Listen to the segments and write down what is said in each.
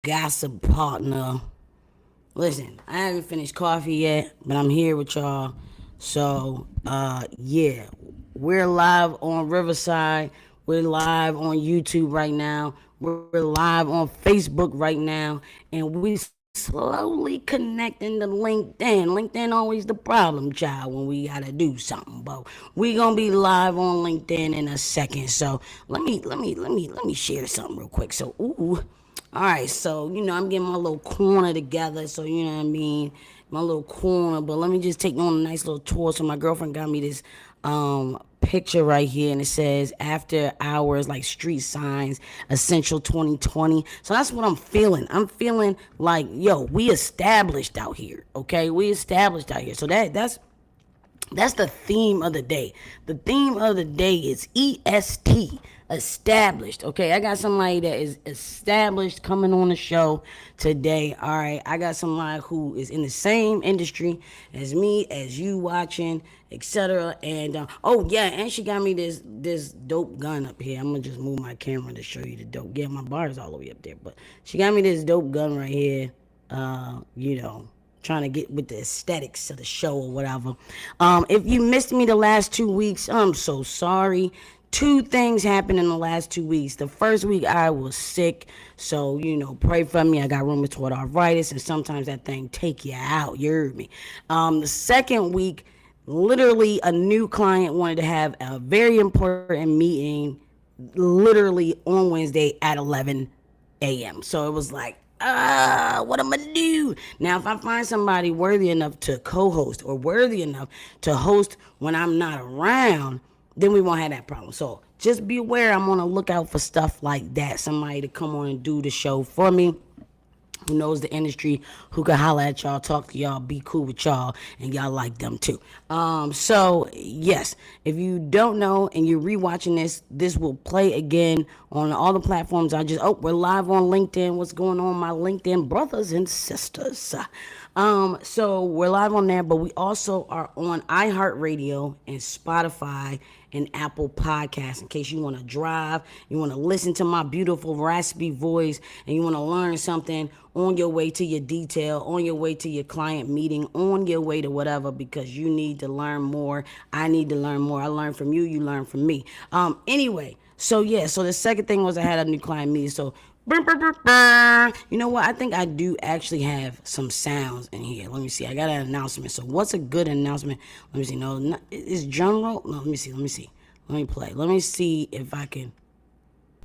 gossip partner. Listen, I haven't finished coffee yet, but I'm here with y'all. So, yeah, we're live on Riverside. We're live on YouTube right now. We're live on Facebook right now. And we slowly connecting to LinkedIn. LinkedIn always the problem, child, when we gotta do something. But we gonna be live on LinkedIn in a second. So let me share something real quick. So, ooh. All right, so I'm getting my little corner together, so you know what I mean, my little corner. But let me just take you on a nice little tour. So my girlfriend got me this picture right here, and it says "After Hours," like street signs, essential 2020. So that's what I'm feeling. I'm feeling like, yo, we established out here. Okay, we established out here. So that's the theme of the day. The theme of the day is EST, established. Okay, I got somebody that is established coming on the show today. All right, I got somebody who is in the same industry as me, as you watching, etc. And oh yeah, and she got me this dope gun up here. I'm gonna just move my camera to show you the dope. Yeah, my bar is all the way up there, but she got me this dope gun right here. Trying to get with the aesthetics of the show or whatever. If you missed me the last 2 weeks, I'm so sorry. Two things happened in the last 2 weeks. The first week I was sick, so pray for me. I got rheumatoid arthritis, and sometimes that thing take you out. You heard me. The second week, literally a new client wanted to have a very important meeting, literally on Wednesday at 11 a.m. So it was like, what am I gonna do? Now, if I find somebody worthy enough to co-host or worthy enough to host when I'm not around, then we won't have that problem. So just be aware, I'm on the lookout for stuff like that. Somebody to come on and do the show for me, who knows the industry, who can holler at y'all, talk to y'all, be cool with y'all, and y'all like them too. So yes, if you don't know and you're rewatching this will play again on all the platforms. We're live on LinkedIn. What's going on, my LinkedIn brothers and sisters? So we're live on there, but we also are on iHeartRadio and Spotify and Apple Podcasts. In case you want to drive, you want to listen to my beautiful raspy voice, and you want to learn something on your way to your detail, on your way to your client meeting, on your way to whatever, because you need to learn more. I need to learn more. I learn from you, you learn from me. Anyway, so yeah, so the second thing was I had a new client meeting. So you know what? I think I do actually have some sounds in here. Let me see. I got an announcement. So what's a good announcement? Let me see. No, it's general. No, let me see. Let me play. Let me see if I can.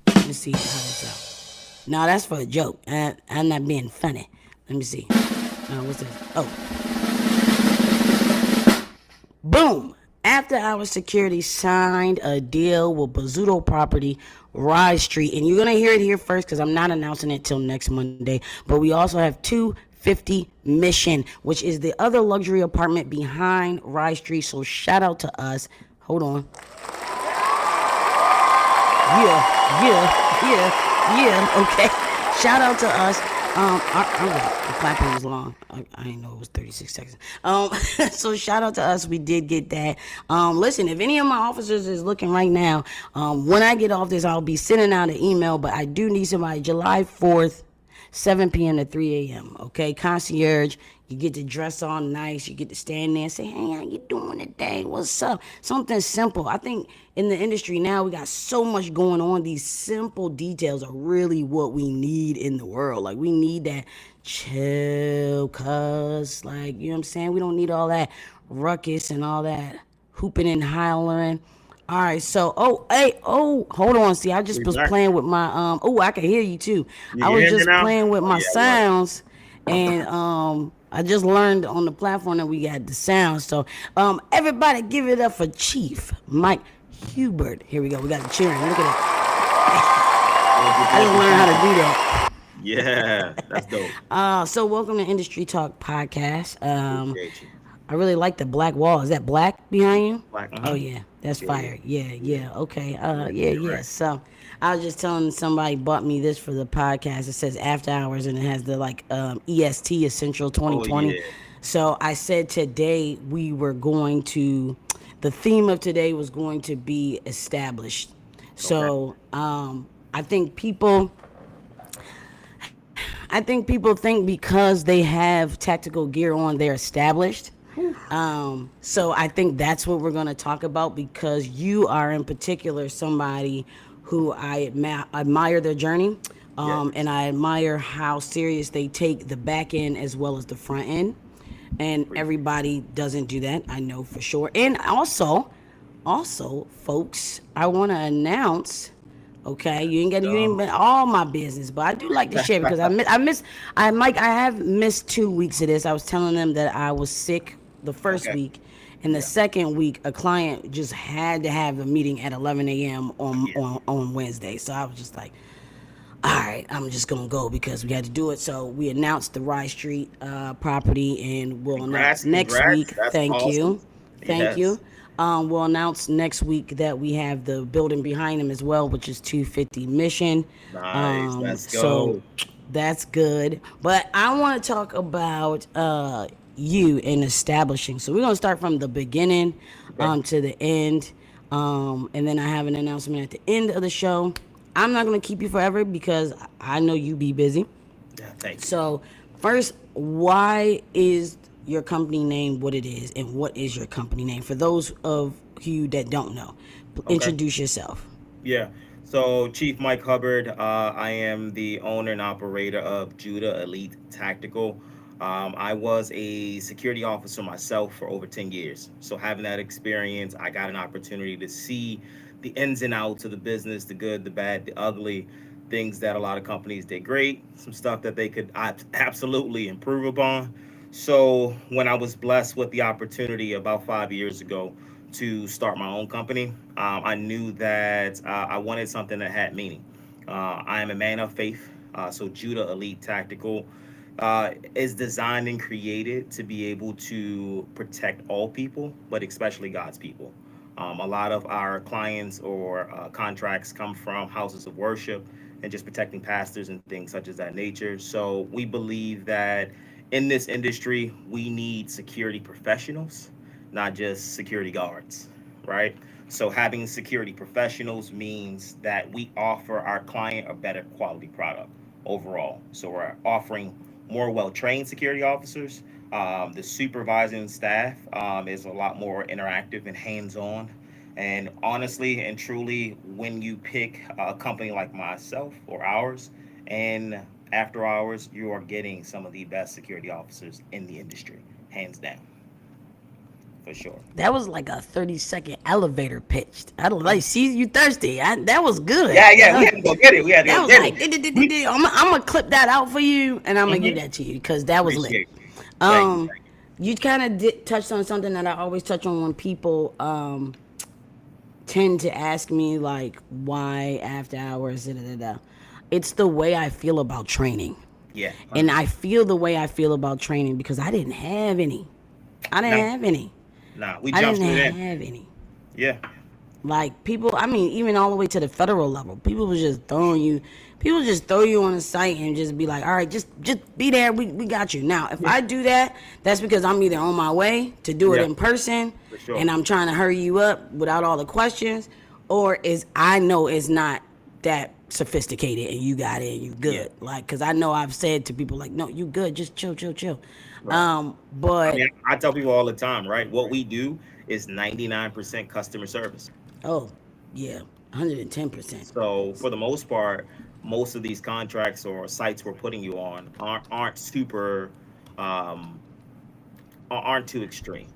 Let me see how this out. No, that's for a joke. I'm not being funny. Let me see. What's this? Oh. Boom. After Hours Security signed a deal with Bazzuto Property, Rise Street. And you're going to hear it here first because I'm not announcing it till next Monday. But we also have 250 Mission, which is the other luxury apartment behind Rise Street. So shout out to us. Hold on. Yeah. Okay. Shout out to us. The clapping was long. I didn't know it was 36 seconds. So shout out to us. We did get that. Listen, if any of my officers is looking right now, when I get off this, I'll be sending out an email. But I do need somebody July 4th, 7 p.m. to 3 a.m. Okay, concierge. You get to dress all nice. You get to stand there and say, "Hey, how you doing today? What's up?" Something simple. I think in the industry now we got so much going on. These simple details are really what we need in the world. Like we need that chill, cuz like you know what I'm saying. We don't need all that ruckus and all that hooping and hollering. All right, so hold on. See, I just was playing with my I can hear you too. I was just playing with my sounds, and I just learned on the platform that we got the sound. So everybody give it up for Chief Mike Hubbard. Here we go. We got the cheering. Look at that. I just learned how to do that. Yeah, that's dope. So welcome to Industry Talk Podcast. I really like the black wall. Is that black behind you? Black. Oh yeah, that's fire. Yeah. Okay. Yeah. So I was just telling somebody bought me this for the podcast. It says After Hours and it has the EST Essential 2020. Oh, yeah. So I said today the theme of today was going to be established. So I think people. I think people think because they have tactical gear on, they're established. So I think that's what we're going to talk about because you are in particular somebody who I admire their journey. And Yes. I admire how serious they take the back end as well as the front end. And Appreciate everybody doesn't do that, I know for sure. And also, folks, I want to announce. Okay, it. you ain't been all my business, but I do like to share because Mike, I have missed 2 weeks of this. I was telling them that I was sick the first Okay. week, and the Yeah. second week, a client just had to have a meeting at 11 a.m. Yeah. On Wednesday. So I was just like, all right, I'm just gonna go because we had to do it. So we announced the Rye Street property, and we'll announce Congrats. next Congrats. week. That's Thank awesome. you, thank Yes. you. We'll announce next week that we have the building behind him as well, which is 250 Mission. Nice. Let's So go. that's good. But I want to talk about you and establishing. So we're gonna start from the beginning Okay. to the end, and then I have an announcement at the end of the show. I'm not gonna keep you forever because I know you be busy. Yeah. Thank you. So first, why is your company name what it is, and what is your company name for those of you that don't know? Okay. Introduce yourself. Yeah. So, Chief Mike Hubbard, I am the owner and operator of Judah Elite Tactical. I was a security officer myself for over 10 years. So, having that experience, I got an opportunity to see the ins and outs of the business, the good, the bad, the ugly, things that a lot of companies did great, some stuff that they could absolutely improve upon. So, when I was blessed with the opportunity about 5 years ago to start my own company, I knew that I wanted something that had meaning. I am a man of faith, so Judah Elite Tactical is designed and created to be able to protect all people, but especially God's people. A lot of our clients or contracts come from houses of worship and just protecting pastors and things such as that nature. So we believe that in this industry, we need security professionals, not just security guards, right? So having security professionals means that we offer our client a better quality product overall. So we're offering more well-trained security officers. The supervising staff is a lot more interactive and hands-on. And honestly and truly, when you pick a company like myself or ours, and after hours, you are getting some of the best security officers in the industry, hands down, for sure. That was like a 30-second elevator pitch. I don't like. See, you thirsty? That was good. Yeah, yeah, we had to go get it. We had to That go was get like, it. I'm gonna clip that out for you, and I'm gonna give Mhm. that to you because that was lit. Appreciate you. Thank you. Um, Thank you. you kind of touched on something that I always touch on when people tend to ask me like why after hours. Da, da, da, da. It's the way I feel about training, Yeah, and 100%. I feel the way I feel about training because I didn't have any. I didn't No, have any. nah, we I jumped didn't straight in. have any. Yeah, Like people, I mean, even all the way to the federal level, people was just throwing you. People just throw you on a site and just be like, "All right, just be there. We got you." Now, if yeah, I do that, that's because I'm either on my way to do it yeah, in person, for sure. and I'm trying to hurry you up without all the questions, or is I know it's not that sophisticated and you got it and you Yeah, good. Like, cause I know I've said to people like, "No, you good. Just chill, chill, chill." right. I But mean, I tell people all the time, right? What we do is 99% customer service. oh yeah, 110%. So for the most part, most of these contracts or sites we're putting you on aren't super um, aren't too extreme,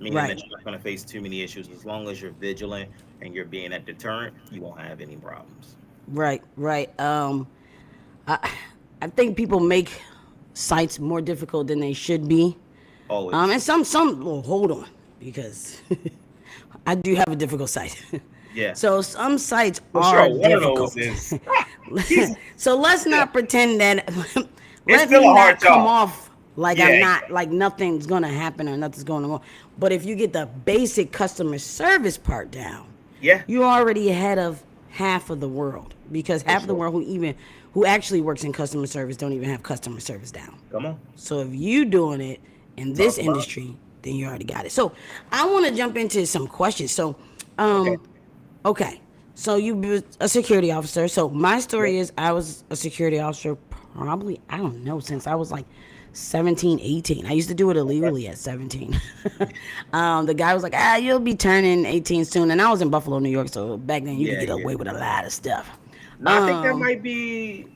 meaning that Right. you're not going to face too many issues. As long as you're vigilant and you're being a deterrent, you won't have any problems. Right, right. I, I think people make sites more difficult than they should be. Always. And some. Well, hold on, because I do have a difficult site. Yeah, So some sites for are sure. One of those difficult. is he's So let's yeah. not pretend that. It's Let still me a hard not come job. off like Yeah, I'm not exactly. like nothing's gonna happen or nothing's going on. But if you get the basic customer service part down, Yeah, you're already ahead of half of the world because for half of the sure. world who actually works in customer service don't even have customer service down. Come on, So if you doing it in this talk about it. industry, then you already got it. So I want to jump into some questions. So, Okay. okay, so you were a security officer. So my Yep. story is I was a security officer probably, I don't know, since I was like 17, 18. I used to do it Okay. illegally at 17. The guy was like, you'll be turning 18 soon. And I was in Buffalo, New York, so back then you could Yeah, get yeah. away with a lot of stuff. No, I think that Um, might be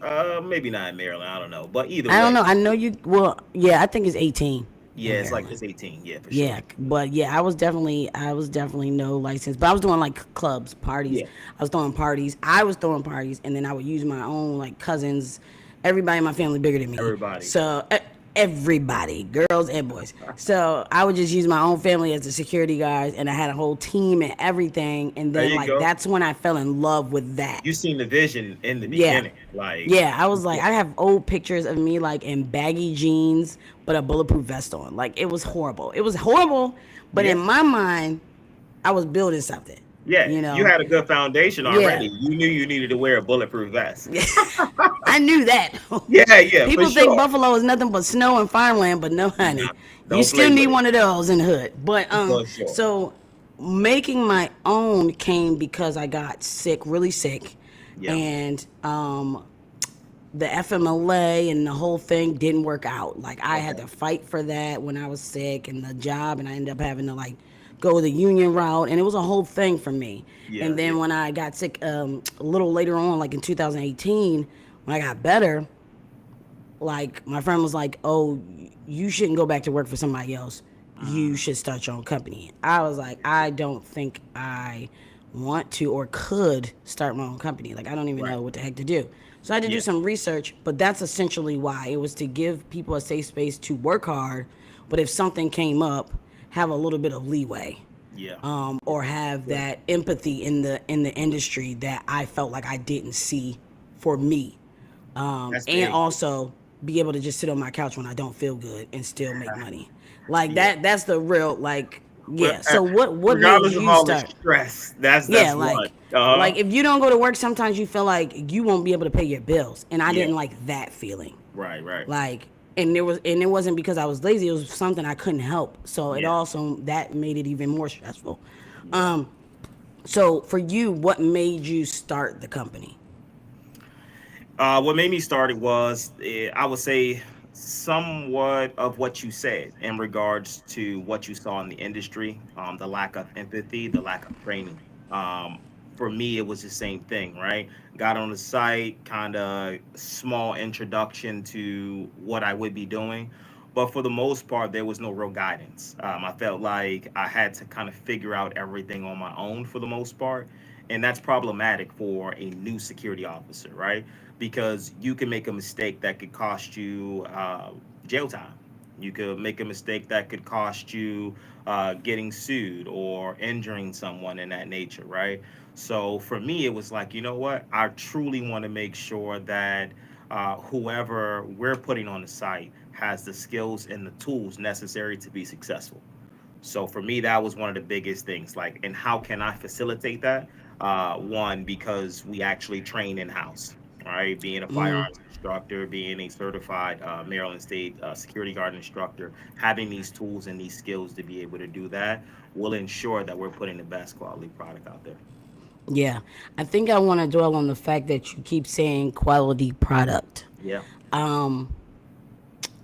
maybe not in Maryland. I don't know, but either I don't way, know. I know you, well, yeah, I think it's 18 yeah, in it's like Maryland. it's 18. Yeah, for sure. Yeah, but yeah, I was definitely no license, but I was doing like clubs, parties. Yeah, I was throwing parties. I was throwing parties, and then I would use my own like cousins, everybody in my family bigger than me. everybody. So everybody, girls and boys. So I would just use my own family as the security guys, and I had a whole team and everything. And There then you like go. that's when I fell in love with You that. seen the vision in the Yeah. beginning, like Yeah, I was like, yeah, I have old pictures of me like in baggy jeans, but a bulletproof vest on. Like it was horrible. It was horrible, but yeah, in my mind, I was building something. yeah. You You know? had a good foundation Yeah. already. You knew you needed to wear a bulletproof vest. I knew that. Yeah, yeah, for People think sure. Buffalo is nothing but snow and farmland, but no, Nah, honey. You don't still play need with it, one of those in the hood. But for sure. so making my own came because I got sick, really sick, Yeah, and the FMLA and the whole thing didn't work out. Like I had okay. to fight for that when I was sick and the job, and I ended up having to like go the union route, and it was a whole thing for me. Yeah, And yeah, then when I got sick, a little later on, like in 2018, when I got better, like my friend was like, "Oh, you shouldn't go back to work for somebody else. You should start your own company." I was like, "I don't think I want to or could start my own company. Like I don't even right. know what the heck to do." So I had to do Yeah, some research, but that's essentially why. It was to give people a safe space to work hard, but if something came up, have a little bit of leeway, yeah, or have sure. that empathy in the industry that I felt like I didn't see for me, That's and big. also be able to just sit on my couch when I don't feel good and still make money. Like Yeah. that. That's the real like. Well, Yeah. So what made regardless of you all the start? stress, Yeah, that's one. Uh-huh. like if you don't go to work, sometimes you feel like you won't be able to pay your bills, and I Yeah. didn't like that feeling. Right, right. Like, and it wasn't because I was lazy; it was something I couldn't help. So it Yeah. also that made it even more stressful. Yeah. So for you, what made you start the company? What made me start it was, I would say, somewhat of what you said in regards to what you saw in the industry, the lack of empathy, the lack of training. Um, for me, it was the same thing, right? Got on the site, kind of small introduction to what I would be doing. But for the most part, there was no real guidance. I felt like I had to kind of figure out everything on my own for the most part. And that's problematic for a new security officer, right? Because you can make a mistake that could cost you jail time. You could make a mistake that could cost you getting sued or injuring someone in that nature, right? So for me, it was like, you know what? I truly want to make sure that whoever we're putting on the site has the skills and the tools necessary to be successful. So for me, that was one of the biggest things. Like, and how can I facilitate that? One, because we actually train in house, right? Being a firearms instructor, being a certified Maryland State security guard instructor, having these tools and these skills to be able to do that will ensure that we're putting the best quality product out there. Yeah, I think I want to dwell on the fact that you keep saying quality product. Yeah,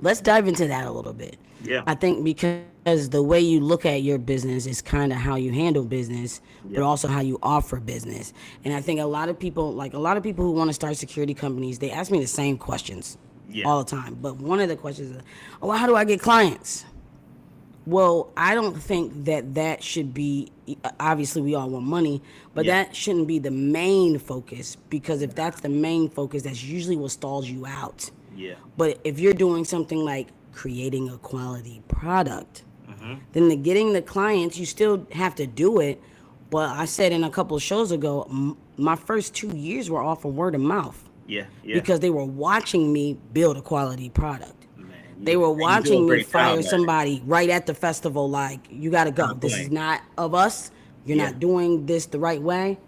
Let's dive into that a little bit. yeah, I think because the way you look at your business is kind of how you handle business, but yeah, also how you offer business. And I think a lot of people who want to start security companies, they ask me the same questions yeah, all the time. But one of the questions is, oh, well, how do I get clients? Well, I don't think that that should be. Obviously, we all want money, but yeah, that shouldn't be the main focus because if that's the main focus, that's usually what stalls you out. yeah. But if you're doing something like creating a quality product, Hmm. then the getting the clients, you still have to do it. But I said in a couple of shows ago, my first 2 years were all from word of mouth Yeah, yeah. because they were watching me build a quality product. Man, They were you do a watching me great job fire at it. somebody right at the festival, like, you got to go. Not This is playing. not of us. You're Yeah, not doing this the right way.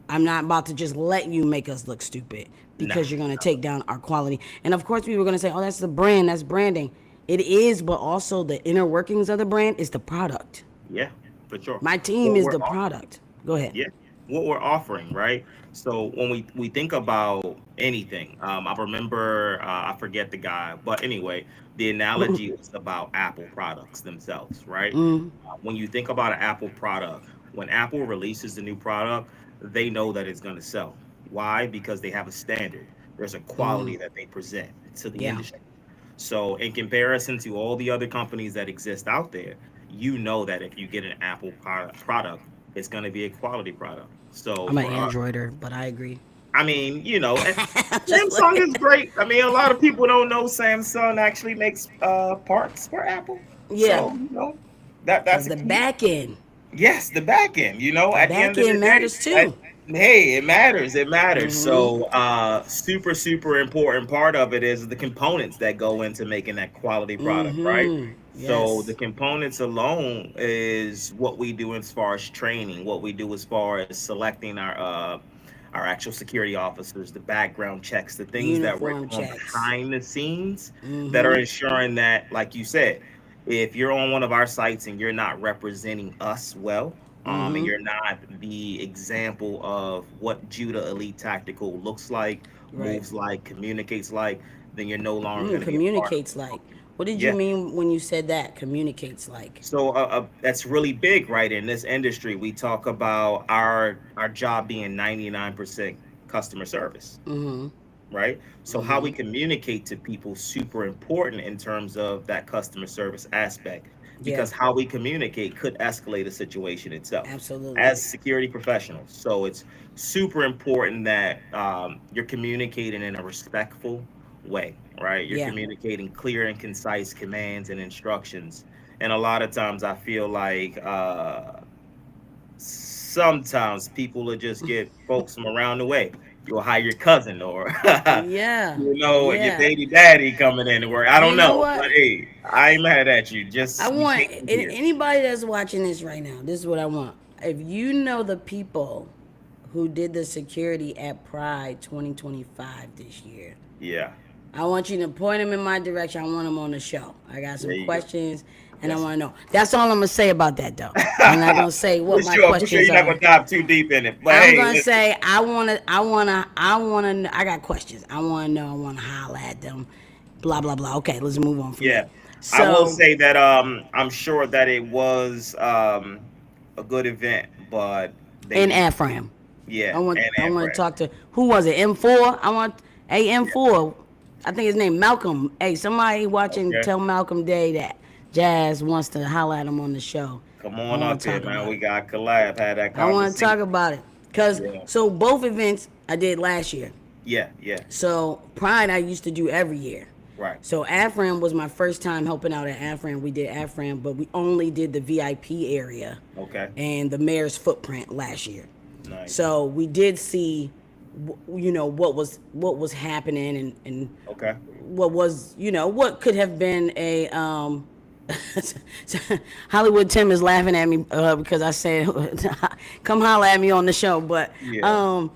I'm not about to just let you make us look stupid nah, because you're going to take down our quality. And of course, we were going to say, oh, that's the brand, that's branding. It is, but also the inner workings of the brand is the product. yeah, for sure. My team Well, is we're the also product. Go ahead. yeah. what we're offering, right? So when we think about anything, I remember I forget the guy, but anyway, the analogy is about Apple products themselves, right? When you think about an Apple product, when Apple releases the new product, they know that it's going to sell. Why? Because they have a standard. There's a quality that they present to the Yeah, industry. So, in comparison to all the other companies that exist out there, you know that if you get an Apple product, it's going to be a quality product. So, I'm an for us, Androider, but I agree. I mean, and Just Samsung like is great. I mean, a lot of people don't know Samsung actually makes parts for Apple. yeah, So, that's because a the key. back end, Yes, the back end. the At the back end of the end day, matters too. hey, it matters. It matters. So, super, super important part of it is the components that go into making that quality product, right? So, the Yes, components alone is what we do as far as training, what we do as far as selecting our actual security officers, the background checks, the things that we're uniform doing checks. behind the scenes that are ensuring that, like you said, if you're on one of our sites and you're not representing us well, and you're not the example of what Judah Elite Tactical looks like, Right. moves like, communicates like, then you're no longer going to be a part of Communicates the like. company. What did you Yeah. mean when you said that? Communicates like. So that's really big, right? In this industry, we talk about our job being 99% customer service, right? So how we communicate to people super important in terms of that customer service aspect, Yeah, because how we communicate could escalate a situation itself absolutely. as security professionals. So it's super important that you're communicating in a respectful way, right? You're Yeah. communicating clear and concise commands and instructions. And a lot of times I feel like sometimes people will just get folks from around the way. You'll hire your cousin or Yeah. your Yeah. baby daddy coming in to work. I You don't know know, what? but hey, I ain't mad at you. I Just you want came here. anybody that's watching this right now. This is what I want. If you know the people who did the security at Pride 2025 this year, Yeah, I want you to point them in my direction. I want them on the show. I got there some you go. questions, and I Yes. want to know. That's all I'm gonna say about that, though. I'm not gonna say what my For sure. questions You're not are. gonna dive too deep in it, but I'm hey, gonna listen. say I wanna. I got questions. I wanna know. I wanna holler at them. Blah blah blah. Okay, let's move on from there. Yeah, I will So say that I'm sure that it was a good event, but they in need, Afram, yeah, I and want to Fred. talk to who was it? M4. I want Yeah. M4. I think his name Malcolm. Hey, somebody watching, Okay. tell Malcolm Day that Jazz wants to holler at him on the show. Come I on want up to here, talk man. about We it. got collab, had that I want to talk conversation. about it because Yeah. so both events I did last year. Yeah, yeah. So Pride I used to do every year. Right. So Afram was my first time helping out at Afram. We did Afram, but we only did the VIP area Okay. and the mayor's footprint last year. Nice. So we did see, what was happening and Okay. what was what could have been a Hollywood Tim is laughing at me because I said come holler at me on the show, but Yeah.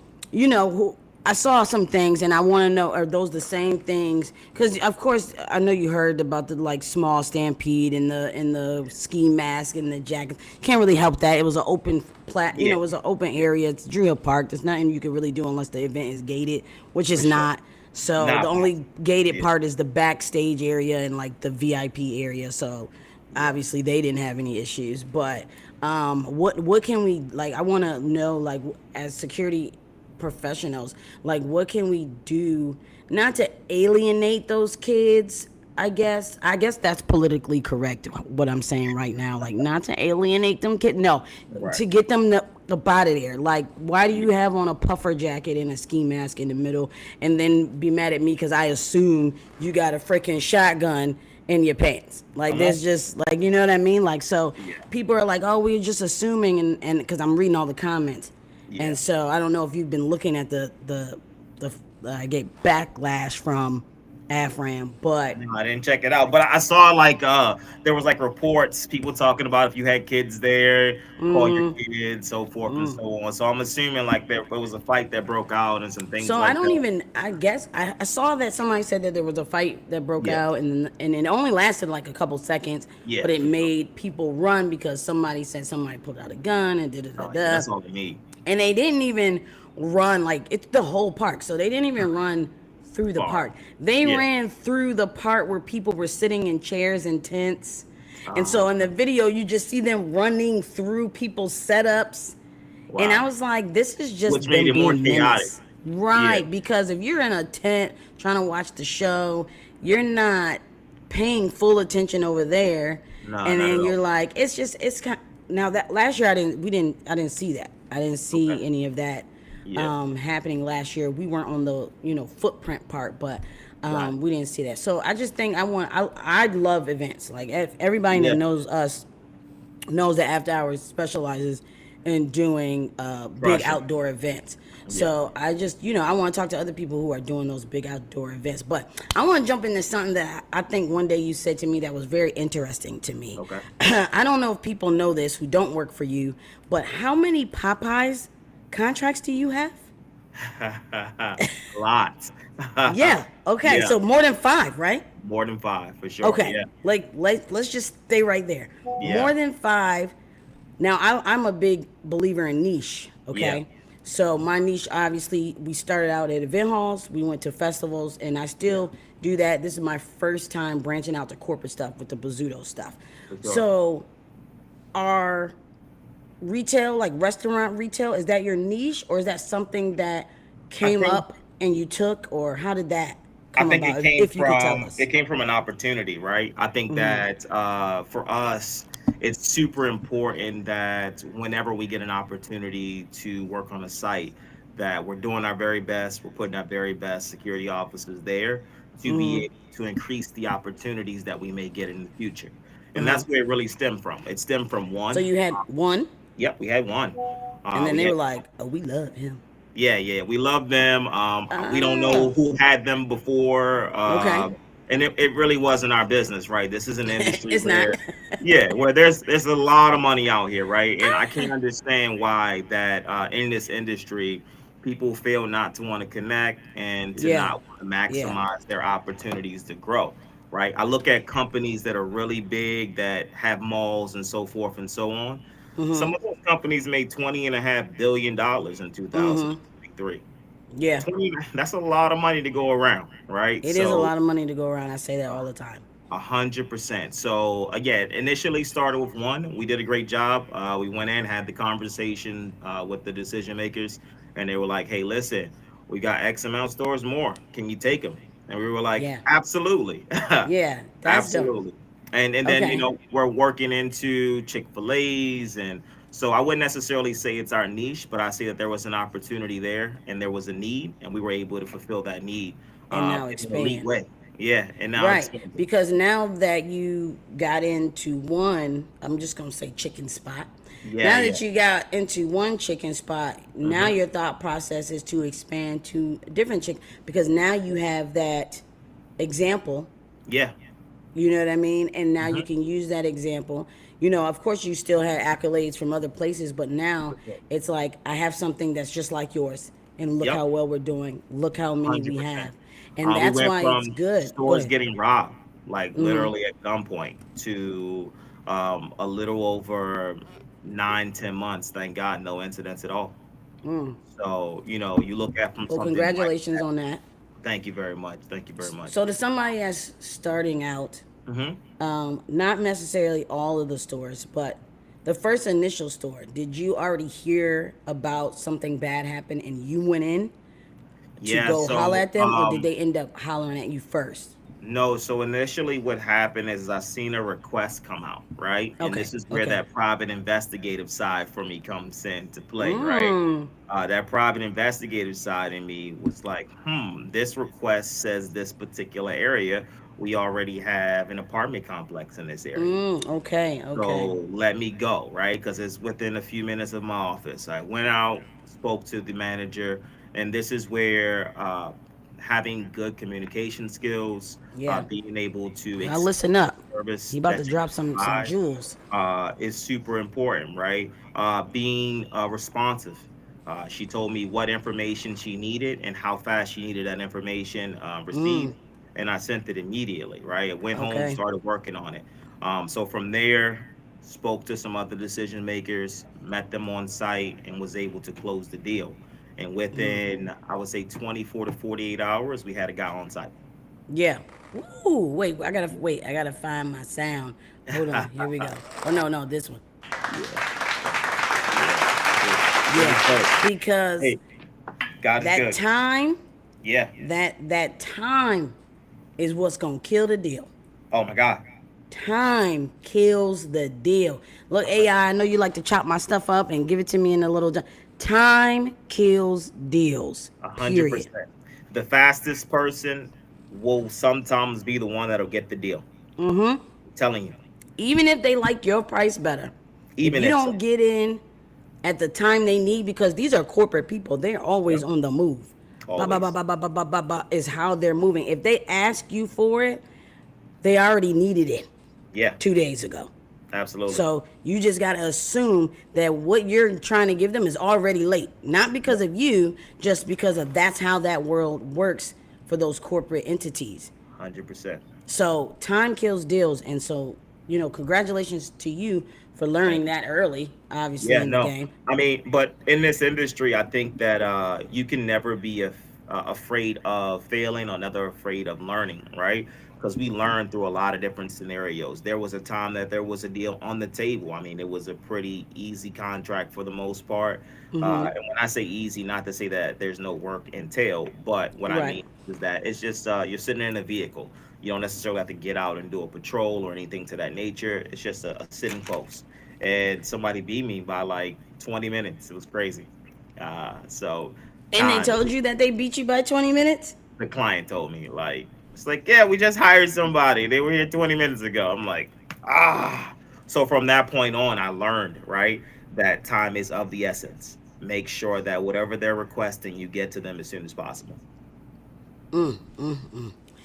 I saw some things and I want to know, are those the same things? Because of course I know you heard about the like small stampede and the ski mask and the jacket. Can't really help that. It was an open Yeah. it was an open area. It's Drew Hill Park. There's nothing you can really do unless the event is gated, which For is sure. not. So the Not only possible. gated Yeah. part is the backstage area and like the VIP area. So Yeah. obviously they didn't have any issues. But what can we like? I want to know like as security professionals, like what can we do not to alienate those kids? I guess that's politically correct what I'm saying right now, like not to alienate them kids, no, Right. to get them up out of there. Like why do Yeah. you have on a puffer jacket and a ski mask in the middle and then be mad at me because I assume you got a freaking shotgun in your pants? Like Come on. there's just like, you know what I mean, like, so Yeah. people are like, oh, we're just assuming, and because I'm reading all the comments. Yeah. And so I don't know if you've been looking at the I get backlash from Afram, but No, I didn't check it out, but I saw like there was like reports, people talking about if you had kids there, call your kids, so forth and so on. So I'm assuming like there was a fight that broke out and some things so I like don't that. even. I guess I saw that somebody said that there was a fight that broke Yeah. out, and it only lasted like a couple seconds, Yeah, but it for sure. made people run because somebody said somebody pulled out a gun and da da da Oh, yeah, da. that's all they need. And they didn't even run like it's the whole park. So they didn't even run through the Far. park. They Yeah. ran through the part where people were sitting in chairs and tents. And so in Okay. the video, you just see them running through people's setups. And I Wow. was like, this is Which just made them it more being chaotic. menace. Yeah. Right. Because if you're in a tent trying to watch the show, you're not paying full attention over there. No, And not at then you're all. like, it's kind now that last year I didn't see that. I didn't Okay. see any of that Yeah. happening last year. We weren't on the footprint part, but Got it. we didn't see that. So I just think I love events. Like everybody that Yeah. knows us knows that After Hours specializes in doing big Crushing. outdoor events. Yeah. So I just, I want to talk to other people who are doing those big outdoor events. But I want to jump into something that I think one day you said to me that was very interesting to me. Okay. I don't know if people know this who don't work for you, but how many Popeyes contracts do you have? Lots. Yeah. Okay. Yeah. So more than five, right? More than five for sure. Okay. Yeah. Like let's just stay right there. Yeah. More than five. Now I'm a big believer in niche. Yeah. Okay. So my niche, obviously, we started out at event halls. We went to festivals, and I Yeah. still do that. This is my first time branching out to corporate stuff with the Bazzuto stuff. For sure. So, are retail, like restaurant retail, is that your niche, or is that something that I came think up and you took, or how did that I come think about? If you could tell us. it came from an opportunity, right? I think that for us, it's super important that whenever we get an opportunity to work on a site, that we're doing our very best, we're putting our very best security officers there to be able to increase the opportunities that we may get in the future. And that's where it really stemmed from. It stemmed from So one. you had one, Yep, we had one. and then We they had were like, "Oh, we love him." Yeah, yeah, we love them. We don't Ah, know who had them before, okay. and it really wasn't our business, right? This is an industry It's not. where, yeah, where there's a lot of money out here, right? And I can't understand why that in this industry, people feel not to want to connect and to Yeah, not want to yeah. maximize their opportunities to grow, right? I look at companies that are really big that have malls and so forth and so on. Some of those companies made $20.5 billion in Mm-hmm. 2023. Yeah. 20, that's a lot of money to go around, right? It is a So lot of money to go around. I say that all the time. 100%. So again, initially started with one. We did a great job. We went in, had the conversation with the decision makers, and they were like, "Hey, listen, we got X amount stores more. Can you take them?" And we were like, Yeah. "Absolutely, Yeah. That's dope. absolutely." And then Okay. we're working into Chick-fil-A's, and so I wouldn't necessarily say it's our niche, but I see that there was an opportunity there, and there was a need, and we were able to fulfill that need And now in an elite expand. way. Yeah, and now Right. expanding. Because now that you got into one, I'm just going to say chicken spot. Yeah, Now yeah. that you got into one chicken spot, now Hmm. your thought process is to expand to different chicken because now you have that example. Yeah. You know what I mean? And now you Hmm. can use that example. Of course, you still had accolades from other places, but now For sure. it's like, I have something that's just like yours. And look Yep. how well we're doing. Look how many we 100%. have. And We that's went why it's from good. Go stores ahead. getting robbed, like literally at gunpoint, to a little over 9, 10 months. Thank God, no incidents at all. So you look at from Well, something like congratulations that. on that. Thank you very much. Thank you very much. So, to somebody that's starting out, Hmm. not necessarily all of the stores, but the first initial store, did you already hear about something bad happen and you went in to Yeah. go holler So at them, or did they end up hollering at you first? no, so initially what happened is I seen a request come out, right? And Okay, this is where okay. that private investigative side for me comes into play, right? Mm, That private investigative side in me was like, this request says this particular area. We already have an apartment complex in this area. okay, okay. So let me go, right? Because it's within a few minutes of my office. I went out, spoke to the manager, and this is where having good communication skills, Yeah. being able to Now explain listen up. the service He about to that you drop some provide jewels. is super important, right? Being responsive. She told me what information she needed and how fast she needed that information received, and I sent it immediately, right? I went home, Okay. started working on it. So from there, spoke to some other decision makers, met them on site, and was able to close the deal. And within, I would say, 24 to 48 hours, we had a guy on site. Yeah. Ooh, wait. I gotta find my sound. Hold on. Here we go. Oh no, this one. Yeah, yeah. It was Yeah. dope. Because Hey, God is that good. time, Yeah. that time is what's gonna kill the deal. Oh my God. Time kills the deal. Look, AI, I know you like to chop my stuff up and give it to me in a little time kills deals. A hundred Period. percent. The fastest person will sometimes be the one that'll get the deal. I'm telling you. Even if they like your price better. If Even you if so. don't get in at the time they need, because these are corporate people, they're always Yep. on the move. Ba ba ba Always. ba ba ba ba ba ba is how they're moving. If they ask you for it, they already needed it Yeah. 2 days ago. Absolutely. So you just gotta assume that what you're trying to give them is already late. Not because Yep. of you, just because of that's how that world works for those corporate entities. 100%. So time kills deals, and so congratulations to you for Thank learning you. that early, obviously Yeah, in the no. game. I mean, but in this industry, I think that you can never be afraid of failing or never afraid of learning, right? Because we learn through a lot of different scenarios. There was a time that there was a deal on the table. I mean, it was a pretty easy contract for the most part. And when I say easy, not to say that there's no work entailed, but what I Right. mean is that it's just you're sitting in a vehicle. You don't necessarily have to get out and do a patrol or anything to that nature. It's just a sitting post, and somebody beat me by like 20 minutes. It was crazy. So And they time, told you that they beat you by 20 minutes? the client told me, like, it's like, yeah, we just hired somebody. They were here 20 minutes ago. I'm like, ah. So from that point on, I learned, right, that time is of the essence. Make sure that whatever they're requesting, you get to them as soon as possible.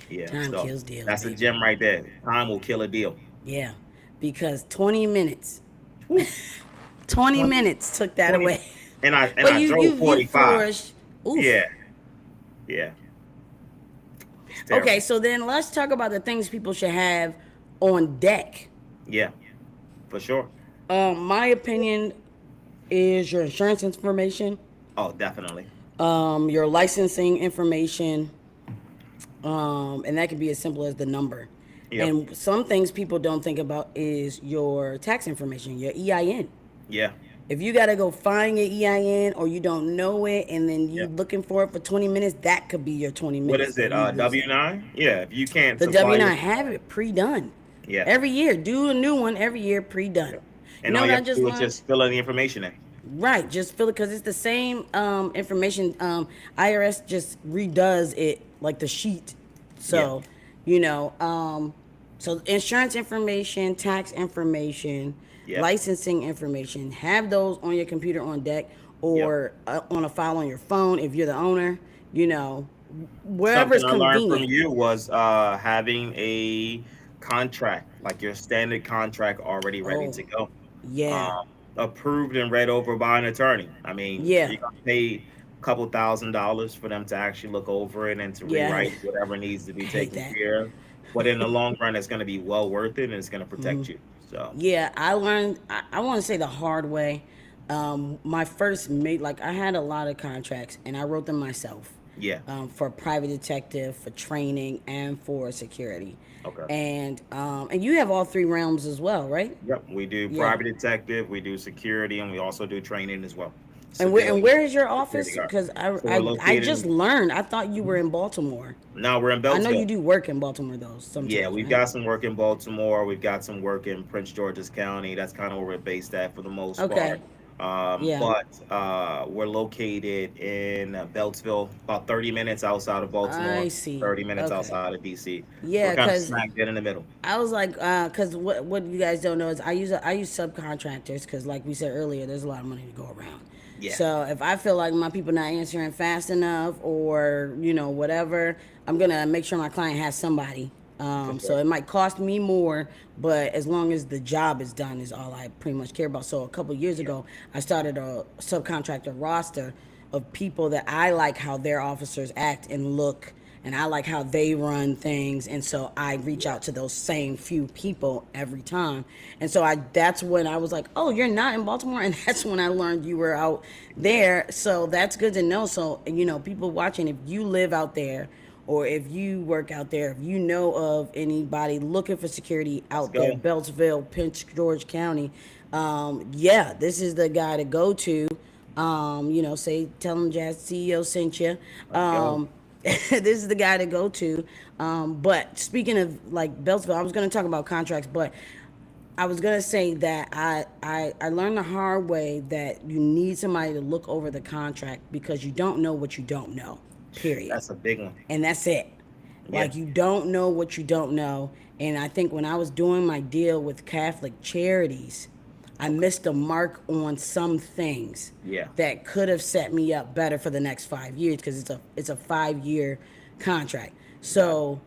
Yeah. Time So kills deals, that's a baby. gem right there. Time will kill a deal. Yeah. Because 20 minutes, Whew. 20 20, minutes took that 20, away. and But I drove you 45. flourished. Oof. Yeah. Yeah. It's Okay, terrible. so then let's talk about the things people should have on deck. Yeah, for sure. My opinion is your insurance information, Oh, definitely. your licensing information, and that can be as simple as the number. Yep. And some things people don't think about is your tax information, your EIN. Yeah. If you gotta go find your EIN or you don't know it and then you Yeah. looking for it for 20 minutes, that could be your 20 What minutes is that it? you losing. W-9? Yeah. If you can't The supply your W-9, stuff. have it pre-done. Yeah. Every year, do a new one every year pre-done. Yeah. You And know all what you I have to just do is learned? just fill in the information in. Right, just fill it because it's the same information. IRS just redoes it like the sheet. Yeah. So, you know, so insurance information, tax information, Yep. licensing information, have those on your computer on deck Yep. or on a file on your phone if you're the owner. You know, Something wherever's I learned from convenient. you was having a contract, like your standard contract already ready Oh, to go. yeah, Approved and read over by an attorney. I mean, yeah, you're gonna pay a couple $1,000s for them to actually look over it and to yeah. rewrite whatever needs to I be hate taken that. care of. But in the long run, it's gonna be well worth it and it's gonna protect you. So Yeah, I learned. I want to say the hard way. My first mate, like I had a lot of contracts, and I wrote them myself. yeah, For private detective, for training, and for security. okay. And you have all three realms as well, right? Yep, we do Yeah. private detective, we do security, and we also do training as well. And Civilian where is your security office? guard. Because So we're I located just in, learned. I thought you were in Baltimore. now we're in I know you Beltsville. do work in Baltimore though Yeah, sometimes, we've right? got some work in Baltimore. We've got some work in Prince George's County. That's kind of where we're based at for the most part. Okay. Yeah. But we're located in Beltsville, about 30 minutes outside of Baltimore, I see. 30 minutes Okay. outside of DC. We're Yeah, kind of cause smack dead in the middle. I was like, cause what you guys don't know is I use subcontractors, cause like we said earlier, there's a lot of money to go around. Yeah, So if I feel like my people not answering fast enough or whatever, I'm gonna make sure my client has somebody. for So sure. it might cost me more, but as long as the job is done, is all I pretty much care about. So a couple years Yeah, ago, I started a subcontractor roster of people that I like how their officers act and look and I like how they run things, and so I reach out to those same few people every time. And so I that's when I was like, oh, you're not in Baltimore, and that's when I learned you were out Yeah. there. So that's good to know. So people watching, if you live out there, or if you work out there, if you know of anybody looking for security Let's out there, go. Beltsville, Prince George County, yeah, this is the guy to go to. Say, tell him Jazz CEO sent you. Let's go. This is the guy to go to. But speaking of like Beltsville, I was going to talk about contracts, but I was gonna say that I learned the hard way that you need somebody to look over the contract because you don't know what you don't know. Period. That's a big one. And that's it. Yeah. Like, you don't know what you don't know. And I think when I was doing my deal with Catholic Charities, I missed the mark on some things Yeah. that could have set me up better for the next 5 years because it's a 5 year contract. Got it. So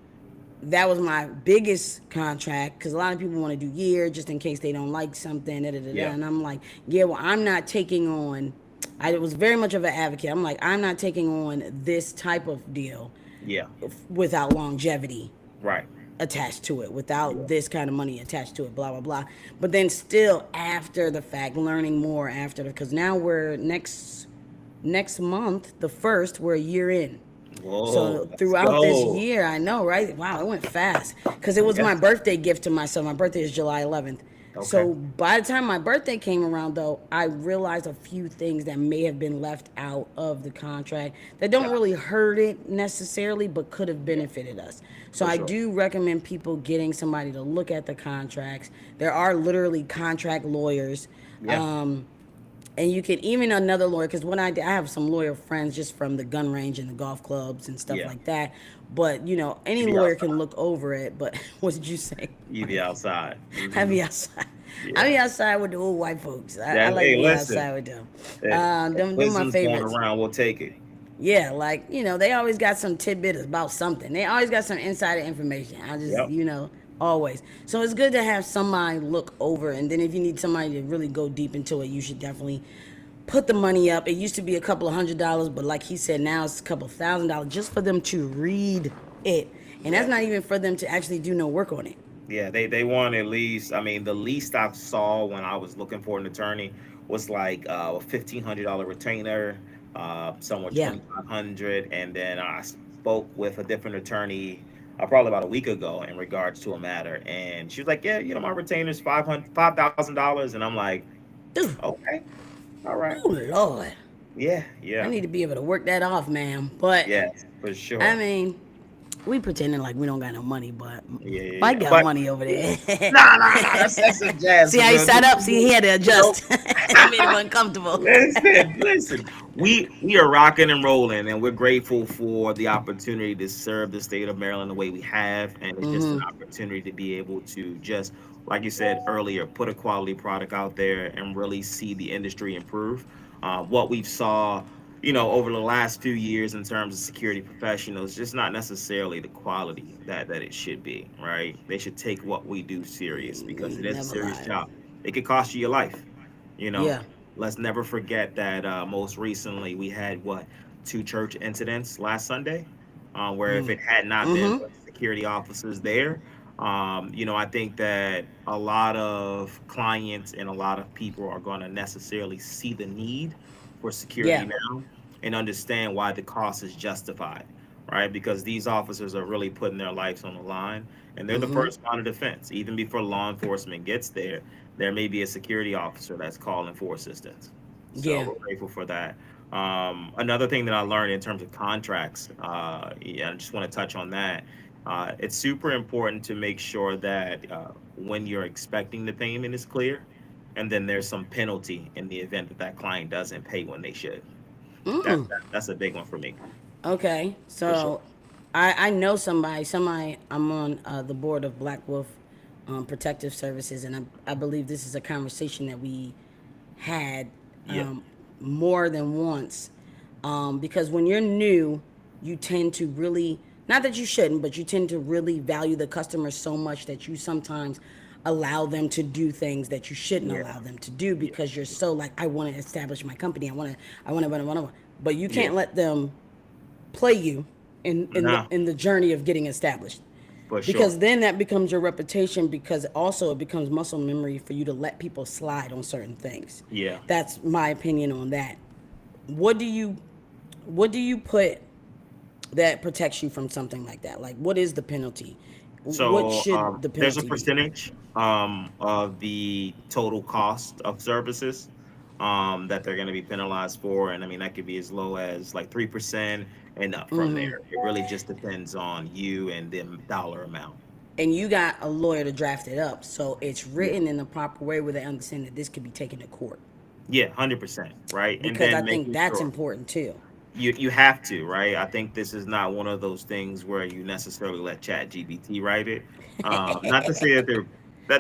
that was my biggest contract because a lot of people want to do year just in case they don't like something. Da, da, da, da. Yeah. And I'm like, yeah, well, I'm not taking on. I was very much of an advocate. I'm like, I'm not taking on this type of deal Yeah. without longevity Right. attached to it, without Yeah. this kind of money attached to it, blah blah blah. But then still after the fact, learning more after because now we're next month, the first, we're a year in. Whoa. So Let's throughout this go. year, I know, right? Wow, it went fast because it was Yeah. my birthday gift to myself. My birthday is July 11th. Okay. So by the time my birthday came around, though, I realized a few things that may have been left out of the contract that don't Yeah. really hurt it necessarily, but could have benefited us. So For I sure. do recommend people getting somebody to look at the contracts. There are literally contract lawyers. Yeah. And you can even another lawyer because when I have some lawyer friends just from the gun range and the golf clubs and stuff Yeah. like that. But any You be lawyer outside. can look over it. But what did you say? You be outside. I Hmm. be outside. I Yeah. be outside with the old white folks. I That, like hey, being listen. outside with them. Hey, Them my wisdom's going favorites. around. We'll take it. Yeah, like they always got some tidbit about something. They always got some insider information. I just Yep. always. So it's good to have somebody look over, and then if you need somebody to really go deep into it, you should definitely put the money up. It used to be a couple of $100s, but like he said, now it's a couple $1,000 just for them to read it, and that's Yeah. not even for them to actually do no work on it. Yeah, they want at least. I mean, the least I saw when I was looking for an attorney was like a $1,500 retainer, somewhere Yeah. 2,500, and then I spoke with a different attorney probably about a week ago in regards to a matter, and she was like, "Yeah, my retainer's $5,000, and I'm like, Dude, "Okay, all right, oh Lord, yeah, I yeah, need to be able to work that off, man. But yes, for I sure, mean, we pretending like we don't got no money, but yeah, yeah, Mike yeah." got But money over there. nah, that's a jazz. See how he sat up? See, he had to You know, adjust. It made him uncomfortable. listen. We are rocking and rolling, and we're grateful for the opportunity to serve the state of Maryland the way we have, and it's just an opportunity to be able to just, like you said earlier, put a quality product out there and really see the industry improve. What we've saw, over the last few years in terms of security professionals, just not necessarily the quality that it should be. Right? They should take what we do serious because it is a Never serious lied. job. It could cost you your life. You know, Yeah. let's never forget that most recently we had what, two church incidents last Sunday, where if it had not been Mm-hmm. for security officers there, I think that a lot of clients and a lot of people are going to necessarily see the need for security Yeah. now and understand why the cost is justified, right? Because these officers are really putting their lives on the line, and they're the Mm-hmm. first line of defense. Even before law enforcement gets there, there may be a security officer that's calling for assistance. So Yeah. we're grateful for that. Another thing that I learned in terms of contracts, yeah, I just want to touch on that. It's super important to make sure that when you're expecting the payment is clear, and then there's some penalty in the event that that client doesn't pay when they should. That's a big one for me, Okay. for sure. So I know somebody. I'm on the board of Black Wolf Protective Services, and I believe this is a conversation that we had Yeah, more than once. Because when you're new, you tend to really, not that you shouldn't, but you tend to really value the customer so much that you sometimes allow them to do things that you shouldn't yeah, allow them to do yeah, because you're so like, I want to establish my company. I want to, but you yeah, can't let them play you Nah, in the journey of getting established. for Because sure. then that becomes your reputation, because also it becomes muscle memory for you to let people slide on certain things. Yeah. That's my opinion on that. What do you what do you put that protects you from something like that? Like, what is the penalty? What So should the there's a penalty be? percentage of the total cost of services that they're going to be penalized for, and I mean that could be as low as like 3% and up from there. It really just depends on you and the dollar amount. And you got a lawyer to draft it up, so it's Yeah. written in the proper way where they understand that this could be taken to court. Yeah, 100%, right? And Because I then think making that's sure important too. you have to, right? I think this is not one of those things where you necessarily let Chat GBT write it. Not to say that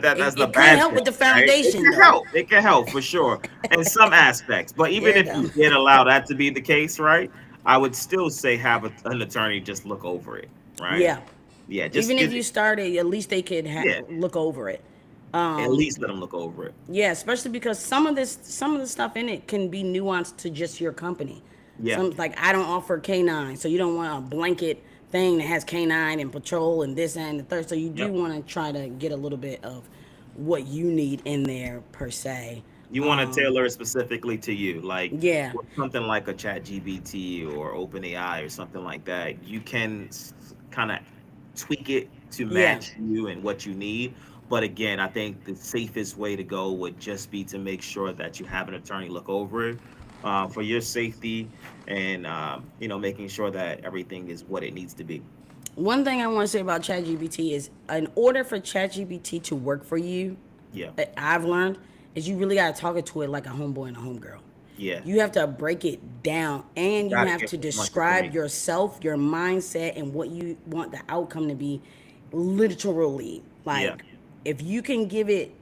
that's the It could bad help thing, with the right? It foundation can though. help. It can help for sure in some aspects. But even Yeah, if you did allow that to be the case, right? I would still say have an attorney just look over it, right? yeah. Yeah, just Even if get you started, at least they could yeah, look over it. at least let them look over it. Yeah, especially because some of the stuff in it can be nuanced to just your company. Yeah, Some, like, I don't offer canine, so you don't want a blanket thing that has canine and patrol and this and the third. So you do yep. want to try to get a little bit of what you need in there per se. You want to tailor it specifically to you, like Yeah, with something like a Chat GBT or OpenAI or something like that. You can kind of tweak it to yeah. match you and what you need. But again, I think the safest way to go would just be to make sure that you have an attorney look over it for your safety and making sure that everything is what it needs to be. One thing I want to say about ChatGPT is, in order for ChatGPT to work for you, Yeah, I've learned, is you really got to talk it to it like a homeboy and a homegirl. yeah. You have to break it down, You and you got to have give to as much describe information. yourself, your mindset, and what you want the outcome to be, literally. Yeah, Like, if you can give it,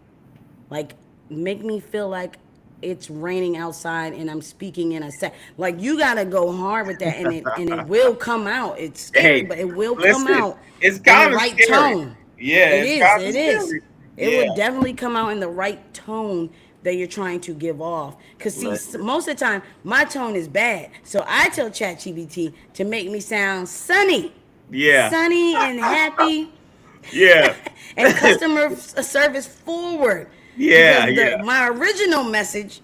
like, make me feel like it's raining outside and I'm speaking in a set. Like, you gotta go hard with that, and it will come out. It's scary, hey, but it will come listen, out it's in the kind of right scary. tone. Yeah, It it's is. kind of It is. scary. It Yeah, will definitely come out in the right tone that you're trying to give off. Cause see, listen. most of the time my tone is bad, so I tell ChatGPT to make me sound sunny, Yeah, sunny and happy, yeah, and customer service forward. yeah, Because yeah, my original message,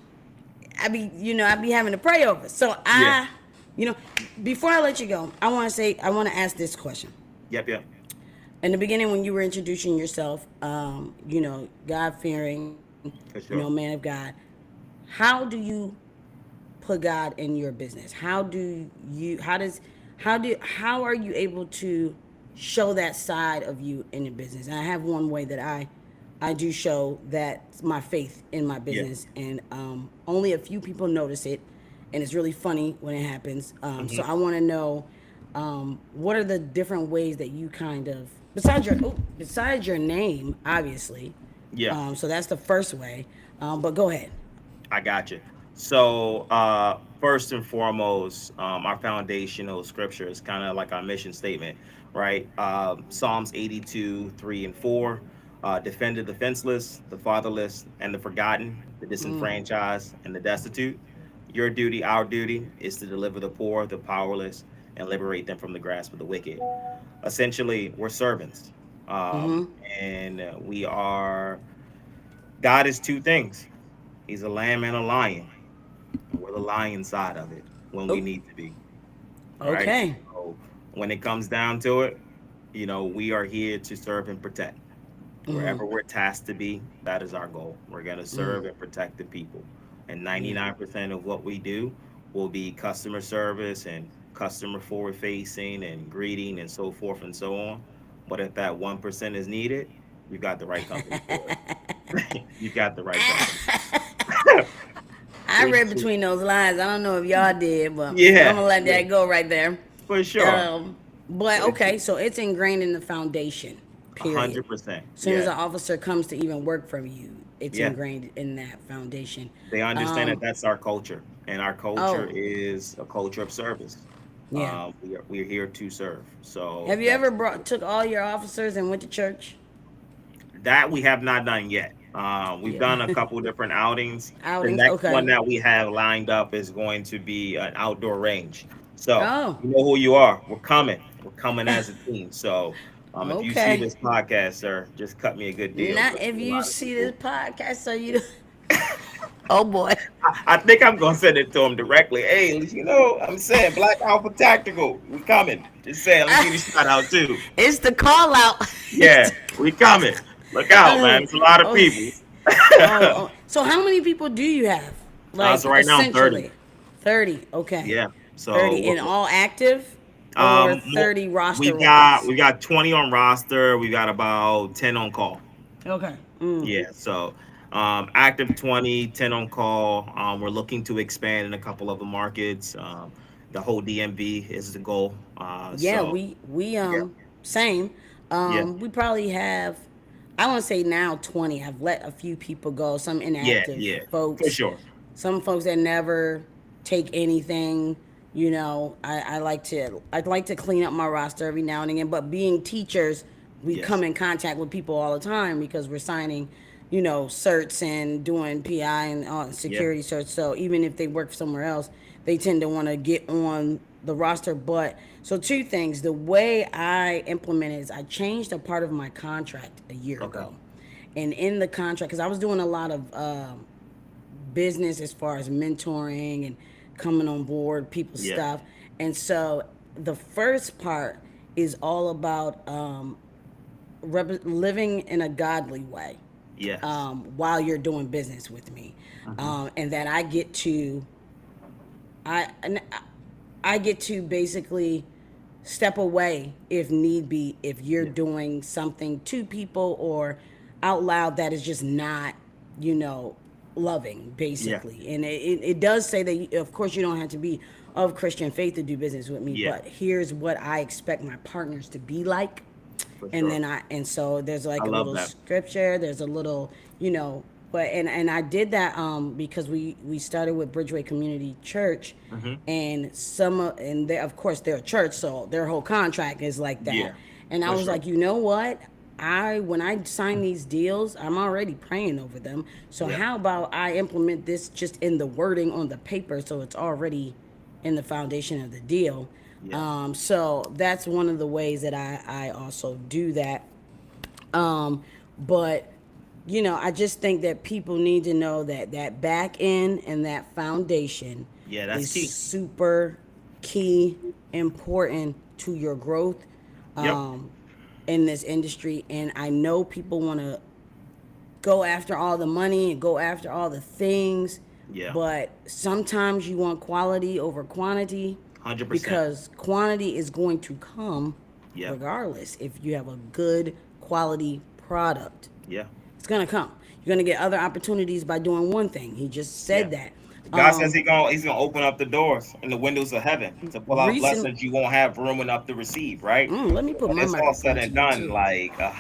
I be having to pray over. So yeah. you know, before I let you go, I want to ask this question. Yep, yep, In the beginning, when you were introducing yourself, God fearing, for sure. man of God, how do you put God in your business? How are you able to show that side of you in your business? And I have one way that I do show that my faith in my Yeah. business, and only a few people notice it, and it's really funny when it happens. So Hmm. I want to know, what are the different ways that you kind of, besides your name, obviously. Yeah, So that's the first way. But go ahead. I got you. So, first and foremost, our foundational scripture is kind of like our mission statement, right? Psalms 82, 3 and 4. Defend the defenseless, the fatherless, and the forgotten, the disenfranchised, and the destitute. Your duty, our duty, is to deliver the poor, the powerless, and liberate them from the grasp of the wicked. Essentially, we're servants. And we are, God is two things. He's a lamb and a lion. And we're the lion side of it when we Oh, need to be. Right. okay. So when it comes down to it, we are here to serve and protect. Wherever we're tasked to be, that is our goal. We're going to serve and protect the people. And Yeah. 99% of what we do will be customer service and customer forward facing and greeting and so forth and so on. But if that 1% is needed, you got the right company for it. You got the right company. I read between those lines. I don't know if y'all did, but I'm Yeah, gonna let yeah, that go right there. for sure. But For okay, sure. so it's ingrained in the foundation. A Period. hundred percent. As soon as Yeah, an officer comes to even work for you, it's yeah. ingrained in that foundation. They understand that Um. that's our culture, and our culture Oh, is a culture of service. yeah. We are here to serve. So Have you that's ever took all your officers and went to church? that we have not done yet. We've Yeah. done a couple different outings. The Outings. next one Okay. that we have lined up is going to be an outdoor range. So Oh, you know who you are. We're coming. We're coming as a team. So if you see okay. this podcast, sir, just cut me a good deal. Not 'Cause if a you lot of see this people. podcast, so you. Oh boy, I think I'm gonna send it to him directly. Hey, I'm saying Black Alpha Tactical. We coming. Just saying. Let me give you a shout out too. it's the call out. Yeah, we coming. Look out, man. Oh, It's a lot of oh, people. oh. So how many people do you have? So Like right now I'm 30. essentially, 30. Okay, Yeah. So 30 in all active, or um, mo- 30 we roster got wise. we got 20 on roster. We got about 10 on call. Okay. Mm. Yeah. So active 20, 10 on call. We're looking to expand in a couple of the markets. The whole DMV is the goal. Yeah, So we yeah, same. yeah, We probably have, I want to say now 20. I've let a few people go, some yeah, inactive yeah, for folks, sure. some folks that never take anything. I'd like to clean up my roster every now and again, but being teachers, we Yes. come in contact with people all the time because we're signing, certs and doing PI and Yeah. security certs. So even if they work somewhere else, they tend to want to get on the roster. But so two things: the way I implemented is I changed a part of my contract a year Okay. ago, and in the contract, because I was doing a lot of business as far as mentoring and coming on board people's Yeah. stuff, and so the first part is all about living in a godly way Yes. while you're doing business with me, Hmm. and that I I get to basically step away if need be, if you're Yeah. doing something to people or out loud that is just not, you know, loving Yeah. basically. And it does say that of course you don't have to be of Christian faith to do business with me, Yeah. but here's what I expect my partners to be like. For And sure. then so there's I like a love little that. scripture, there's a little, but and I did that because we started with Bridgeway Community Church, Hmm. and and they, of course they're a church, so their whole contract is like that. Yeah. And I For was sure. like, you know what, when I sign these deals, I'm already praying over them, so Yeah. how about I implement this just in the wording on the paper, so it's already in the foundation of the deal. Yeah. So that's one of the ways that I also do that. But I just think that people need to know that that back end and that foundation Yeah. That's is key. super key, important to your growth Yep. in this industry. And I know people want to go after all the money and go after all the things, Yeah. but sometimes you want quality over quantity 100%. because quantity is going to come Yeah. regardless. If you have a good quality product, Yeah. it's going to come. You're going to get other opportunities by doing one thing. He just Yeah. said that. God says he's gonna open up the doors and the windows of heaven to pull out Recent blessings you won't have room enough to receive, right? Let me put When my it's all said microphone to and you done, too. like a Mm,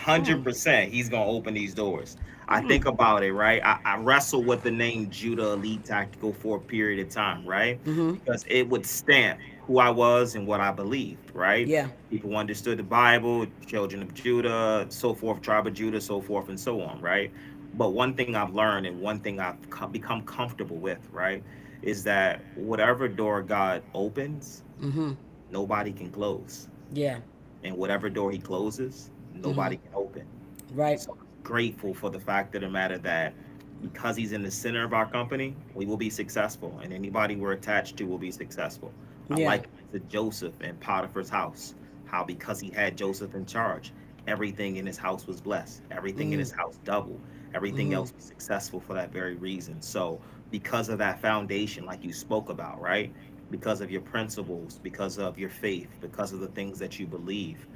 100%, he's gonna open these doors. I think about it, right? I wrestled with the name Judah Elite Tactical for a period of time, right? Because it would stamp who I was and what I believed, right? yeah. People understood the Bible, children of Judah, so forth, tribe of Judah, so forth and so on, right? But one thing I've learned and one thing I've become comfortable with, right, is that whatever door God opens, nobody can close. Yeah. And whatever door he closes, nobody can open. Right. So I'm grateful for the fact of the matter that because he's in the center of our company, we will be successful. And anybody we're attached to will be successful. I Yeah. like the Joseph in Potiphar's house, how because he had Joseph in charge, everything in his house was blessed. Everything in his house doubled. Everything else was successful for that very reason. So because of that foundation, like you spoke about, right? Because of your principles, because of your faith, because of the things that you believe,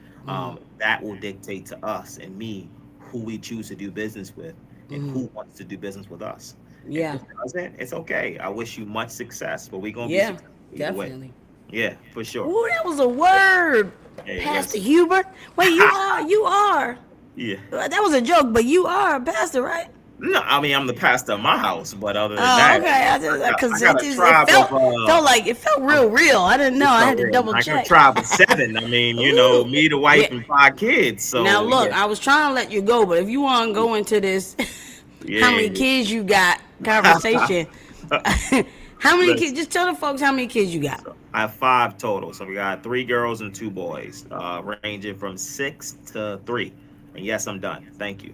that will dictate to us and me who we choose to do business with and who wants to do business with us. And who Yeah. doesn't, it's okay. I wish you much success, but we're gonna be Yeah. successful either way. Definitely. Yeah, for sure. Ooh, that was a word, Hey, Pastor listen. Hubbard. Wait, you are. Yeah. That was a joke, but you are a pastor, right? No, I mean I'm the pastor of my house, but other than Oh, that, okay. I Because got a it tribe of felt like it felt real. I didn't know. it's I so had to real. double I got a check. tribe of seven. I mean, Ooh, me, the yeah. wife, and 5 kids. Now So look, yeah, I was trying to let you go, but if you want to go into this, how many yeah. kids you got conversation, How many kids? Listen, Just tell the folks how many kids you got. so I have five total. So we got three girls and two boys, ranging from 6 to 3. And yes, I'm done. Thank you.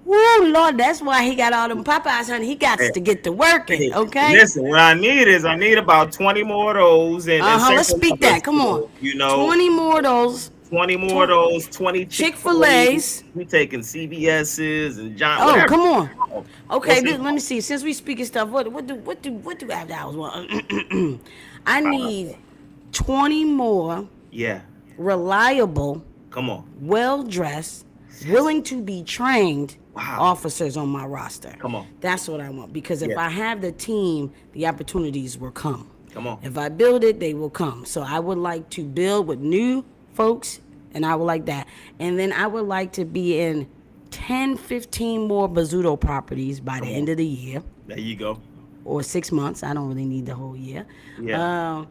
Woo, Lord, that's why he got all them Popeyes, honey. He got to get to working, Hey, okay? listen, what I need is I need about 20 more of those and Let's several speak that. others, Come on. 20 more of those. 20 more of those, 20 Chick-fil-A's. Chick-fil-A's. We taking CBS's and John, Oh, whatever. come on. Okay, What's it let me called? see. Since we speaking stuff, what do after hours want? I need 20 more Yeah, reliable, come on. well dressed, Yes. willing to be trained Wow. officers on my roster. Come on. That's what I want. Because if Yeah. I have the team, the opportunities will come. Come on. If I build it, they will come. So I would like to build with new folks, and I would like that. And then I would like to be in 10, 15 more Bazzuto properties by the Come end on. of the year There you go. or 6 months. I don't really need the whole year. Yeah.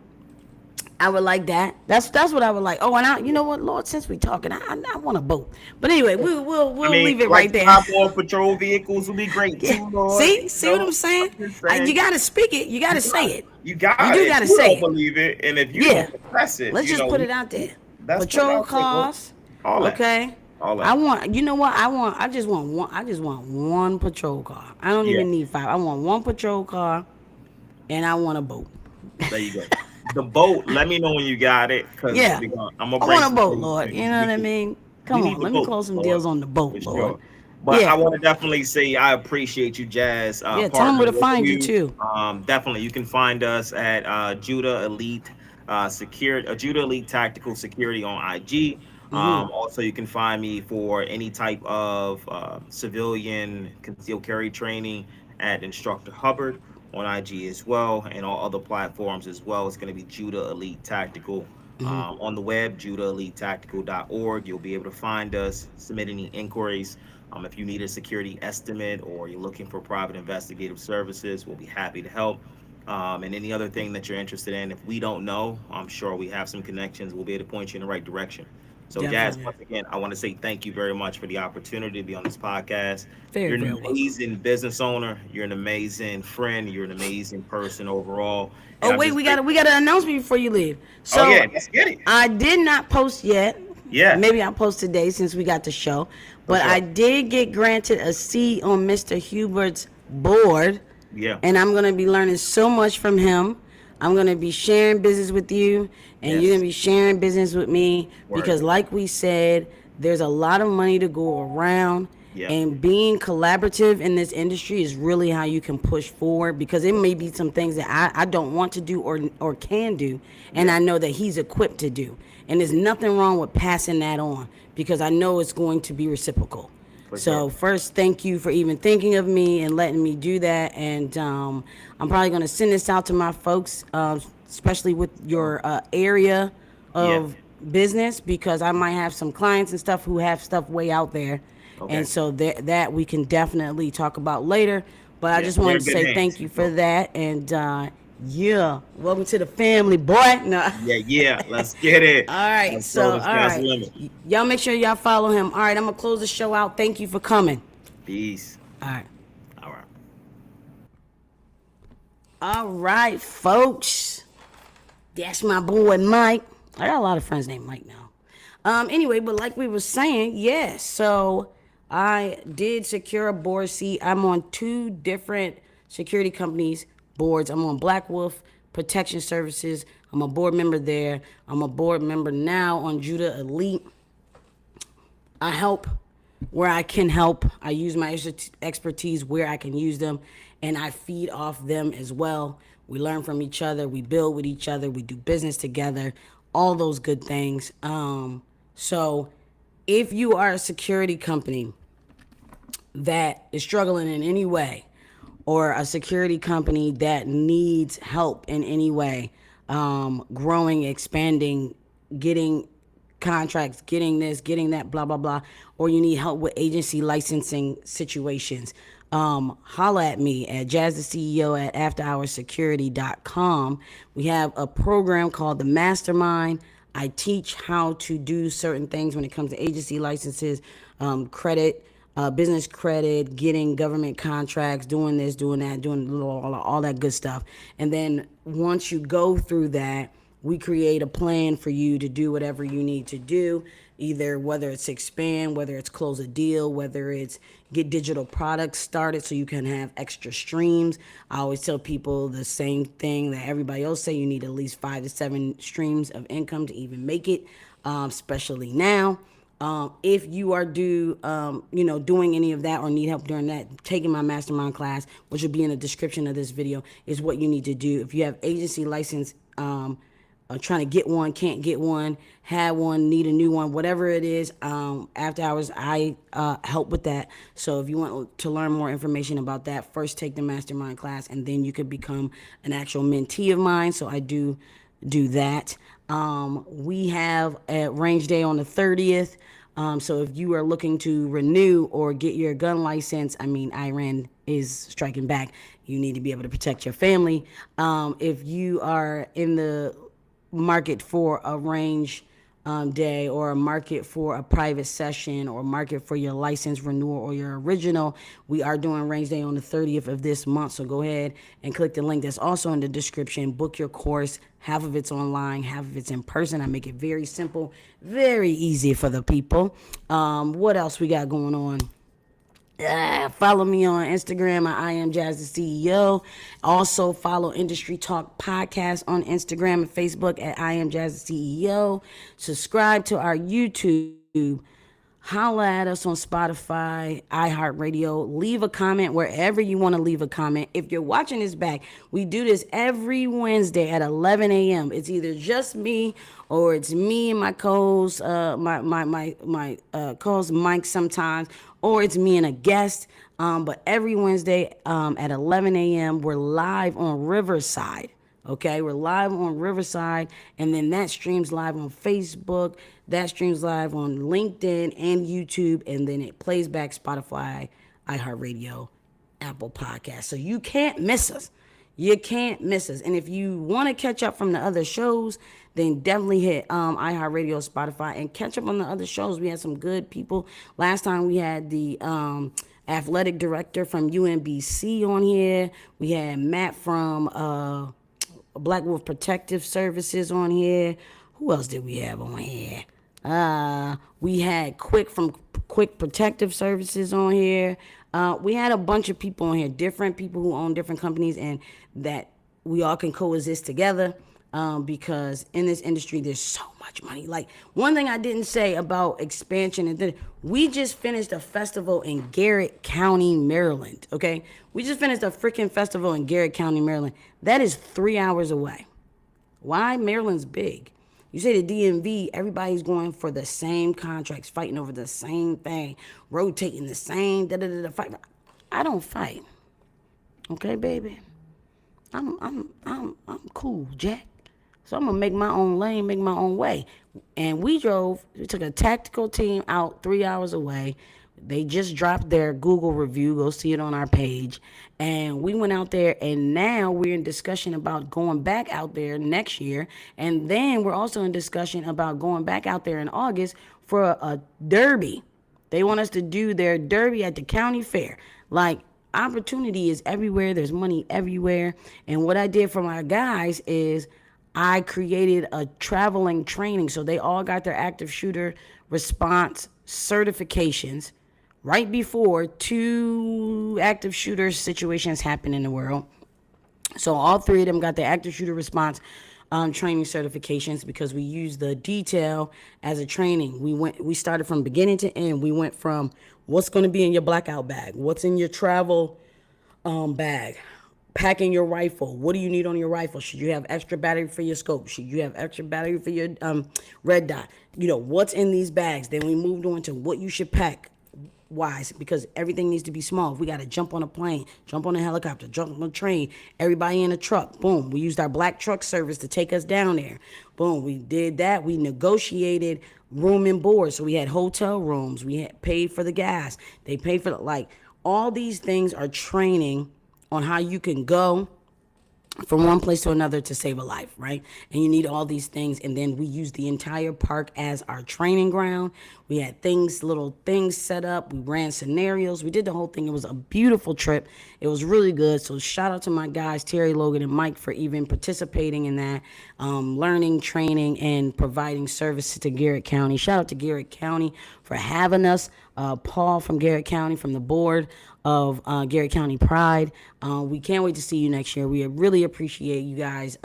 I would like that. That's what I would like. Oh, and you know what, Lord, since we talking, I want a boat. But anyway, we'll I mean, leave it like right there. 5 more patrol vehicles would be great too, Yeah. Lord. See what I'm saying? I'm just saying. You gotta speak it. You gotta say it. You got You do it. gotta You say don't it. believe it, and if you Yeah. don't confess it, Let's you just know, put it out there. that's put it Patrol out there, bro. cars. All that. Okay. All that. I want. You know what? I just want one. I just want one patrol car. I don't Yeah. even need 5. I want one patrol car, and I want a boat. There you go. The boat. Let me know when you got it, cause Yeah. I'm gonna I bring want a some boat, things Lord. to You know what I We mean? Come need on, the let me boat, close some Lord, deals on the boat, for Lord. sure. But I Yeah. want to definitely say I appreciate you, Jazz, Yeah. Tell them where to partnering with find you you. too. Definitely, you can find us at Judah Elite Judah Elite Tactical Security on IG. Also, you can find me for any type of civilian concealed carry training at Instructor Hubbard on IG as well, and all other platforms as well. It's going to be Judah Elite Tactical. On the web, judaheliteTactical.org. You'll be able to find us, submit any inquiries. If you need a security estimate or you're looking for private investigative services, we'll be happy to help. And any other thing that you're interested in, if we don't know, I'm sure we have some connections. We'll be able to point you in the right direction. So, Jazz, Definitely. once again, I want to say thank you very much for the opportunity to be on this podcast. Very, You're very an welcome. amazing business owner. You're an amazing friend. You're an amazing person overall. And Oh I'm wait, just grateful. we got an announcement before you leave. Oh, So yeah, let's get it. I did not post yet. Yeah, Maybe I'll post today since we got the show. for But I sure. did get granted a seat on Mr. Hubbard's board, Yeah. and I'm gonna be learning so much from him. I'm gonna be sharing business with you, and you're Yes. gonna be sharing business with me Word. because, like we said, there's a lot of money to go around. Yeah. And being collaborative in this industry is really how you can push forward because it may be some things that I don't want to do or can do, and Yeah. I know that he's equipped to do. And there's nothing wrong with passing that on because I know it's going to be reciprocal. For So sure. first, thank you for even thinking of me and letting me do that. And I'm probably going to send this out to my folks, especially with your area Yeah. of business, because I might have some clients and stuff who have stuff way out there. Okay. And so that we can definitely talk about later. But I Yeah. just We're wanted in to good say hands. thank you for that. And yeah, welcome to the family, boy. No. Yeah, yeah. Let's get it. All right, Let's go. so The all sky's the right, limit. y'all make sure y'all follow him. All right, I'm gonna close the show out. Thank you for coming. Peace. All right, All right. all right, folks. That's my boy Mike. I got a lot of friends named Mike now. Anyway, but like we were saying, yes. So I did secure a board seat. I'm on 2 different security companies boards. I'm on Black Wolf Protection Services. I'm a board member there. I'm a board member now on Judah Elite. I help where I can help. I use my expertise where I can use them, and I feed off them as well. We learn from each other. We build with each other. We do business together. All those good things. So if you are a security company that is struggling in any way, or a security company that needs help in any way, growing, expanding, getting contracts, getting this, getting that, blah, blah, blah, or you need help with agency licensing situations, holla at me at Jazz the CEO at afterhoursecurity.com. We have a program called the Mastermind. I teach how to do certain things when it comes to agency licenses, credit, business credit, getting government contracts, doing this, doing that, doing all that good stuff. And then once you go through that, we create a plan for you to do whatever you need to do, either whether it's expand, whether it's close a deal, whether it's get digital products started so you can have extra streams. I always tell people the same thing that everybody else say: you need at least 5 to 7 streams of income to even make it, especially now. If you are doing any of that or need help during that, taking my mastermind class, which will be in the description of this video, is what you need to do. If you have agency license, trying to get one, can't get one, had one, need a new one, whatever it is, after hours, I help with that. So if you want to learn more information about that, first take the mastermind class, and then you could become an actual mentee of mine. So I do that. We have a range day on the 30th. So if you are looking to renew or get your gun license, I mean, Iran is striking back. You need to be able to protect your family. If you are in the market for a range day, or a market for a private session, or market for your license renewal or your original, we are doing range day on the 30th of this month. So go ahead and click the link that's also in the description. Book your course. Half of it's online, half of it's in person. I make it very simple, very easy for the people. What else we got going on? Follow me on Instagram at I am Jazz the CEO. Also follow Industry Talk Podcast on Instagram and Facebook at I am Jazz the CEO. Subscribe to our YouTube. Holla at us on Spotify, iHeartRadio. Leave a comment wherever you want to leave a comment. If you're watching this back, we do this every Wednesday at 11 a.m. It's either just me, or it's me and my co-host, my co-host Mike sometimes, or it's me and a guest. But every Wednesday at 11 a.m. we're live on Riverside. Okay, we're live on Riverside, and then that streams live on Facebook, that streams live on LinkedIn and YouTube, and then it plays back Spotify, iHeartRadio, Apple Podcasts. So you can't miss us. You can't miss us. And if you want to catch up from the other shows, then definitely hit iHeartRadio, Spotify, and catch up on the other shows. We had some good people. Last time we had the athletic director from UNBC on here. We had Matt from Black Wolf Protective Services on here. Who else did we have on here? We had Quick from Quick Protective Services on here. We had a bunch of people on here, different people who own different companies, and that we all can coexist together, because in this industry there's so much money. Like, one thing I didn't say about expansion, and we just finished a festival in Garrett County, Maryland. Okay, we just finished a freaking festival in Garrett County, Maryland. That is 3 hours away. Why? Maryland's big. You say the DMV, everybody's going for the same contracts, fighting over the same thing, rotating the same fight. I don't fight. Okay, baby. I'm cool, Jack. So I'm gonna make my own lane, make my own way. And we took a tactical team out 3 hours away. They just dropped their Google review. Go see it on our page. And we went out there, and now we're in discussion about going back out there next year. And then we're also in discussion about going back out there in August for a derby. They want us to do their derby at the county fair. Like, opportunity is everywhere. There's money everywhere. And what I did for my guys is I created a traveling training. So they all got their active shooter response certifications right before 2 active shooter situations happen in the world. So all 3 of them got their active shooter response training certifications, because we use the detail as a training. We started from beginning to end. We went from what's going to be in your blackout bag, what's in your travel bag, packing your rifle. What do you need on your rifle? Should you have extra battery for your scope? Should you have extra battery for your red dot? What's in these bags. Then we moved on to what you should pack wise, because everything needs to be small. If we got to jump on a plane, jump on a helicopter, jump on a train, everybody in a truck, boom. We used our black truck service to take us down there. Boom, we did that. We negotiated room and board. So we had hotel rooms. We had paid for the gas. They paid for all these things are training on how you can go from one place to another to save a life, right? And you need all these things. And then we used the entire park as our training ground. We had things, little things set up. We ran scenarios. We did the whole thing. It was a beautiful trip. It was really good. So shout out to my guys, Terry, Logan, and Mike, for even participating in that, learning, training, and providing services to Garrett County. Shout out to Garrett County for having us. Paul from Garrett County, from the board of Garrett County Pride. We can't wait to see you next year. We really appreciate you guys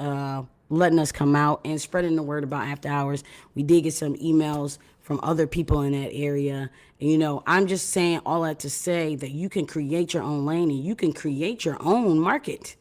letting us come out and spreading the word about After Hours. We did get some emails from other people in that area. And, you know, I'm just saying all that to say that you can create your own lane and you can create your own market.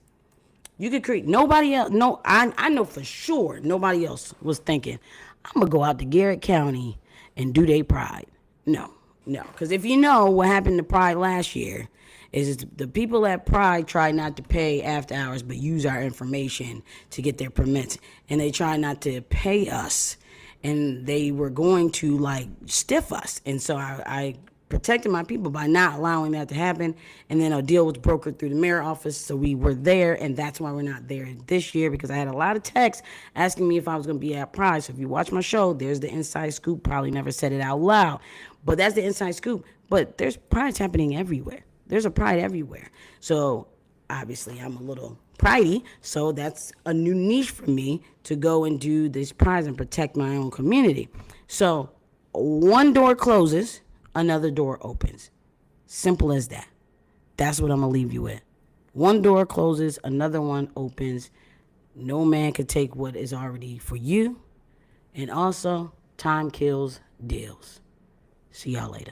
You could create. Nobody else. No, I know for sure nobody else was thinking, I'm gonna go out to Garrett County and do their Pride. No, no, because if you know what happened to Pride last year, is the people at Pride tried not to pay after hours, but use our information to get their permits, and they tried not to pay us, and they were going to like stiff us, and so I protected my people by not allowing that to happen. And then a deal was brokered through the mayor office, so we were there, and that's why we're not there this year, because I had a lot of texts asking me if I was going to be at Pride. So if you watch my show, there's the inside scoop. Probably never said it out loud, but that's the inside scoop. But there's Prides happening everywhere. There's a Pride everywhere. So obviously I'm a little pridey, so that's a new niche for me to go and do these Prides and protect my own community. So one door closes, another door opens. Simple as that. That's what I'm going to leave you with. One door closes, another one opens. No man can take what is already for you. And also, time kills deals. See y'all later.